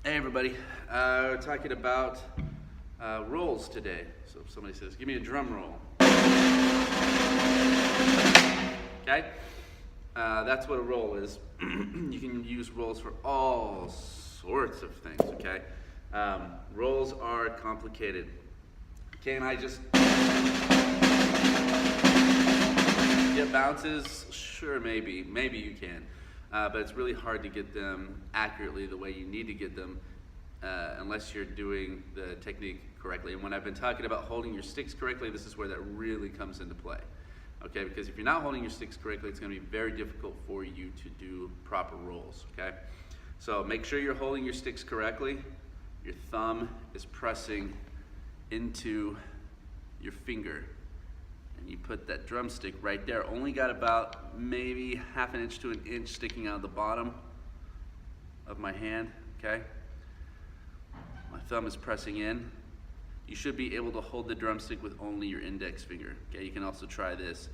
Hey everybody, we're talking about rolls today. So if somebody says, give me a drum roll. Okay, that's what a roll is. You can use rolls for all sorts of things, okay? Rolls are complicated. Can I just get bounces? Sure, maybe you can. But it's really hard to get them accurately the way you need to get them unless you're doing the technique correctly. And when I've been talking about holding your sticks correctly, this is where that really comes into play. Okay, because if you're not holding your sticks correctly, it's going to be very difficult for you to do proper rolls, okay? So make sure you're holding your sticks correctly. Your thumb is pressing into your finger. And you put that drumstick right there. Only got about maybe half an inch to an inch sticking out the bottom of my hand, okay? My thumb is pressing in. You should be able to hold the drumstick with only your index finger, okay? You can also try this.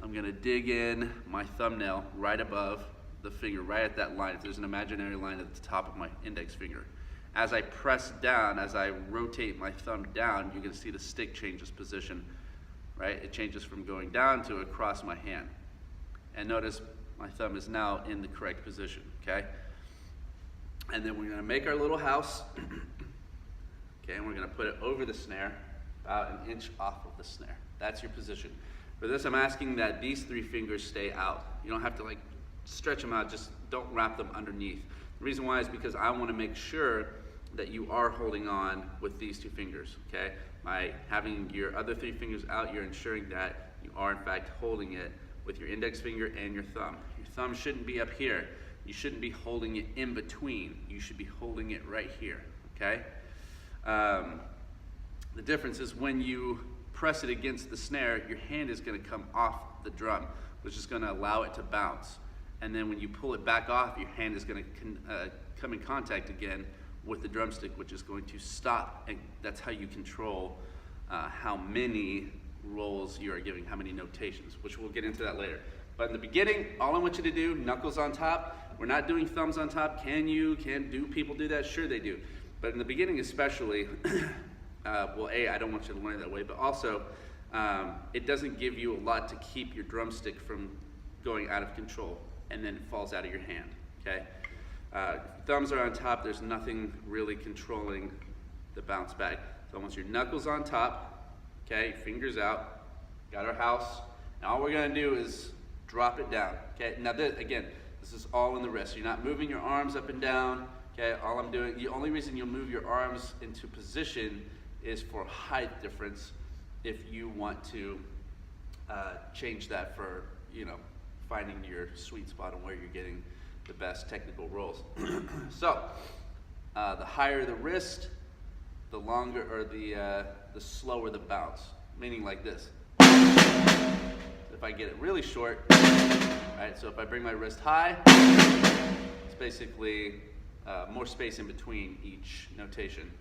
I'm gonna dig in my thumbnail right above the finger, right at that line. If there's an imaginary line at the top of my index finger. As I press down, as I rotate my thumb down, you're gonna see the stick changes position. Right? It changes from going down to across my hand. And notice my thumb is now in the correct position, okay? And then we're gonna make our little house, okay, and we're gonna put it over the snare, about an inch off of the snare. That's your position. For this, I'm asking that these three fingers stay out. You don't have to like stretch them out, just don't wrap them underneath. The reason why is because I wanna make sure that you are holding on with these two fingers, okay? By having your other three fingers out, you're ensuring that you are in fact holding it with your index finger and your thumb. Your thumb shouldn't be up here. You shouldn't be holding it in between. You should be holding it right here, okay? The difference is when you press it against the snare, your hand is gonna come off the drum, which is gonna allow it to bounce. And then when you pull it back off, your hand is gonna come in contact again with the drumstick, which is going to stop, and that's how you control how many rolls you are giving, how many notations, which we'll get into that later. But in the beginning, all I want you to do, knuckles on top. We're not doing thumbs on top. Do people do that? Sure they do. But in the beginning especially, well, I don't want you to learn it that way, but also, it doesn't give you a lot to keep your drumstick from going out of control, and then it falls out of your hand, okay? Thumbs are on top, there's nothing really controlling the bounce back. So once your knuckles on top, okay, fingers out, got our house. Now all we're gonna do is drop it down, okay? Now again, this is all in the wrist. You're not moving your arms up and down, okay? All I'm doing, the only reason you'll move your arms into position is for height difference if you want to change that for, finding your sweet spot on where you're getting the best technical rolls. So, the higher the wrist, the longer or the slower the bounce. Meaning like this. If I get it really short, right? So if I bring my wrist high, it's basically more space in between each notation.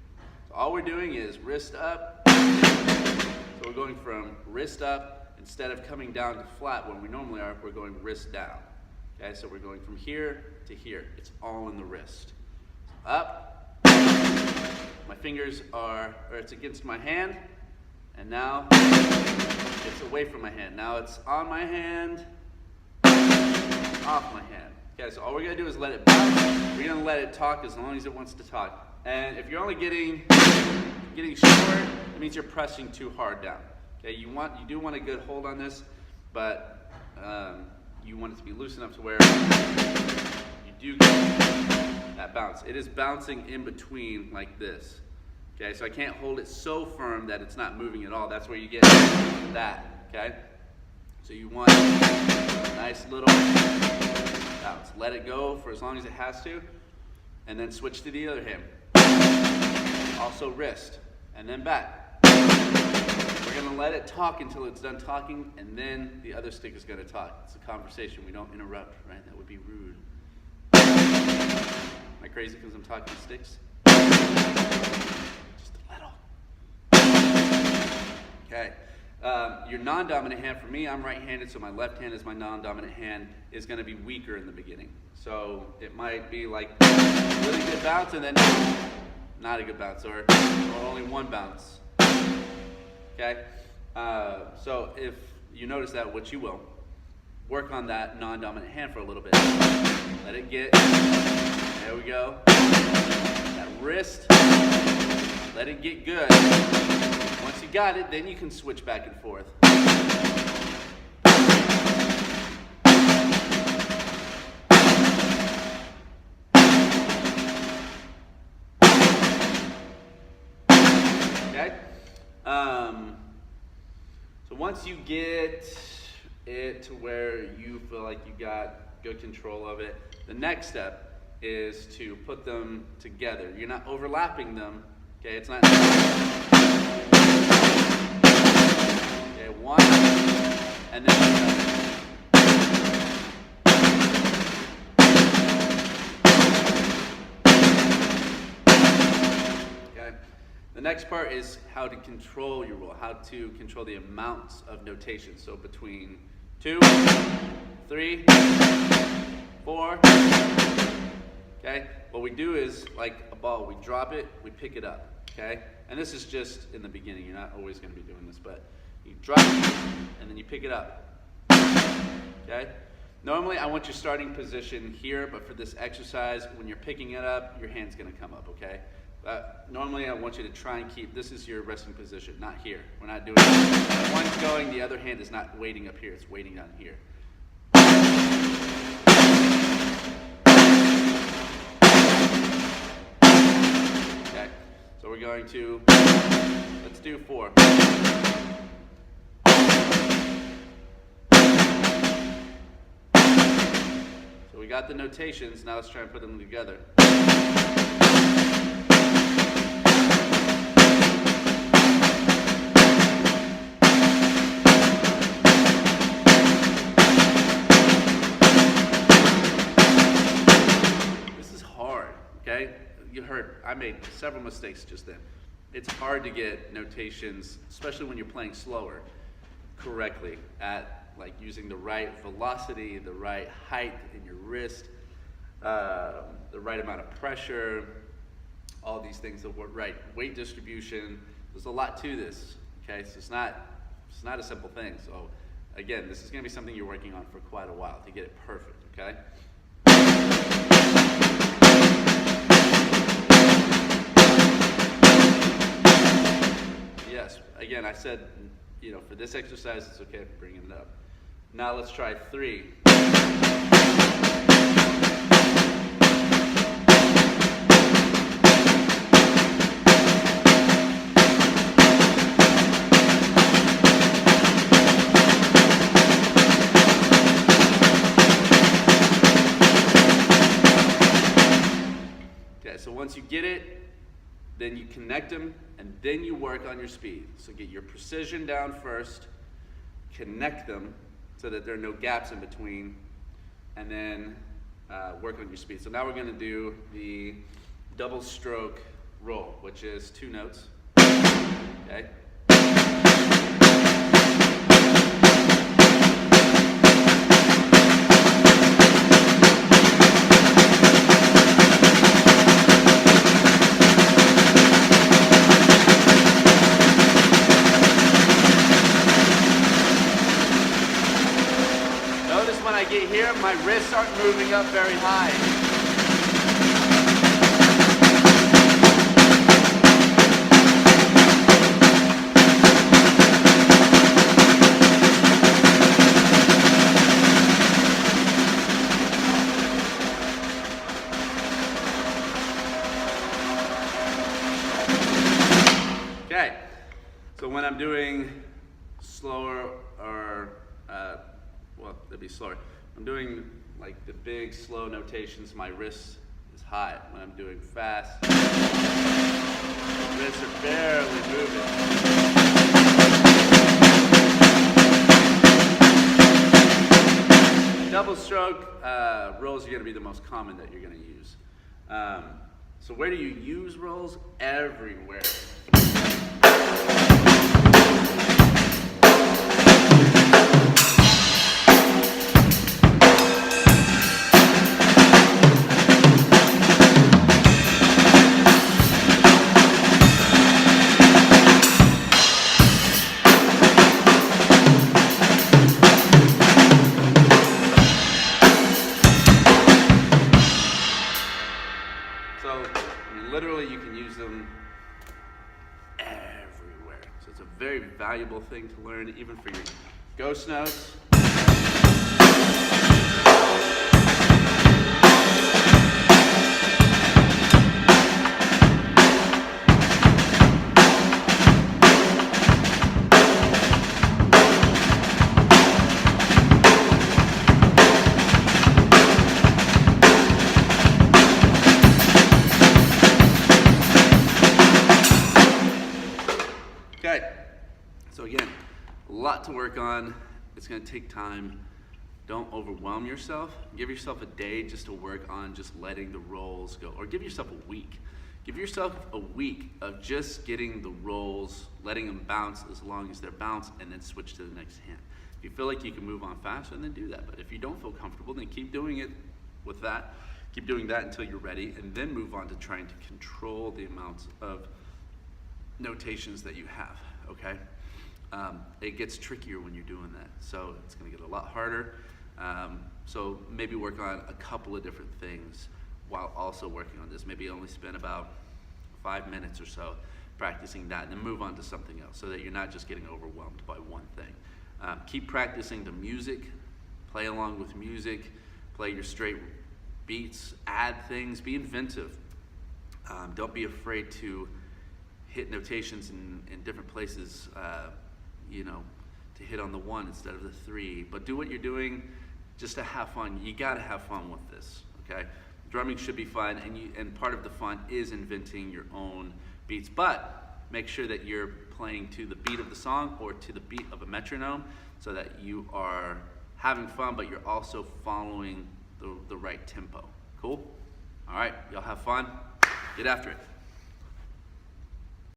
So all we're doing is wrist up. So we're going from wrist up instead of coming down to flat when we normally are. We're going wrist down. Okay, so we're going from here to here. It's all in the wrist. Up. My fingers it's against my hand, and now it's away from my hand. Now it's on my hand, off my hand. Okay, so all we're gonna do is let it bounce. We're gonna let it talk as long as it wants to talk. And if you're only getting short, it means you're pressing too hard down. Okay, you do want a good hold on this, but you want it to be loose enough to where you do get that bounce. It is bouncing in between like this. Okay, so I can't hold it so firm that it's not moving at all. That's where you get that, okay? So you want a nice little bounce. Let it go for as long as it has to, and then switch to the other hand. Also wrist, and then back. We're gonna let it talk until it's done talking, and then the other stick is gonna talk. It's a conversation, we don't interrupt, right? That would be rude. Am I crazy because I'm talking to sticks? Just a little. Okay, Your non-dominant hand, for me, I'm right-handed, so my left hand is my non-dominant hand, is going to be weaker in the beginning. So it might be like really good bounce and then not a good bounce, or only one bounce. Okay? So if you notice that, which you will, work on that non-dominant hand for a little bit. Let it get, there we go. That wrist, let it get good. Once you got it, then you can switch back and forth. Okay? So once you get it to where you feel like you got good control of it, the next step is to put them together. You're not overlapping them. Okay, it's not. Okay, one, and then another. Okay. The next part is how to control your roll, how to control the amounts of notation. So between 2, 3, 4. Okay, what we do is like a ball, we drop it, we pick it up. Okay, and this is just in the beginning. You're not always going to be doing this, but you drop it and then you pick it up. Okay, normally I want your starting position here, but for this exercise, when you're picking it up, your hand's going to come up. Okay. Normally I want you to try and keep, this is your resting position, not here. We're not doing it. One's going, the other hand is not waiting up here, it's waiting down here. Okay, so we're going to, let's do 4. So we got the notations, now let's try and put them together. Okay, you heard, I made several mistakes just then. It's hard to get notations, especially when you're playing slower, correctly at like using the right velocity, the right height in your wrist, the right amount of pressure, all these things, the right weight distribution. There's a lot to this, okay? So it's not a simple thing. So again, this is gonna be something you're working on for quite a while to get it perfect, okay? Yes, again, I said, you know, for this exercise, it's okay if you're bringing it up. Now let's try 3. Okay, so once you get it, then you connect them, and then you work on your speed. So get your precision down first, connect them so that there are no gaps in between, and then work on your speed. So now we're gonna do the double stroke roll, which is 2 notes, okay? When I get here, my wrists aren't moving up very high. Okay, so when I'm doing slower or well, it'd be slower. I'm doing like the big slow notations, my wrist is high. When I'm doing fast, my wrists are barely moving. Double stroke rolls are gonna be the most common that you're gonna use. So where do you use rolls? Everywhere. So I mean, literally you can use them everywhere. So it's a very valuable thing to learn, even for your ghost notes. Okay, so again, a lot to work on. It's gonna take time. Don't overwhelm yourself. Give yourself a day just to work on just letting the rolls go, or give yourself a week. Give yourself a week of just getting the rolls, letting them bounce as long as they're bounced, and then switch to the next hand. If you feel like you can move on faster, then do that. But if you don't feel comfortable, then keep doing it with that. Keep doing that until you're ready, and then move on to trying to control the amounts of notations that you have, okay? It gets trickier when you're doing that, so it's gonna get a lot harder. So maybe work on a couple of different things while also working on this. Maybe only spend about 5 minutes or so practicing that, and then move on to something else, so that you're not just getting overwhelmed by one thing. Keep practicing the music, play along with music, play your straight beats, add things, be inventive. Don't be afraid to hit notations in different places, you know, to hit on the 1 instead of the 3. But do what you're doing just to have fun. You gotta have fun with this, okay? Drumming should be fun, and part of the fun is inventing your own beats. But make sure that you're playing to the beat of the song or to the beat of a metronome, so that you are having fun, but you're also following the right tempo. Cool? All right, y'all have fun. Get after it.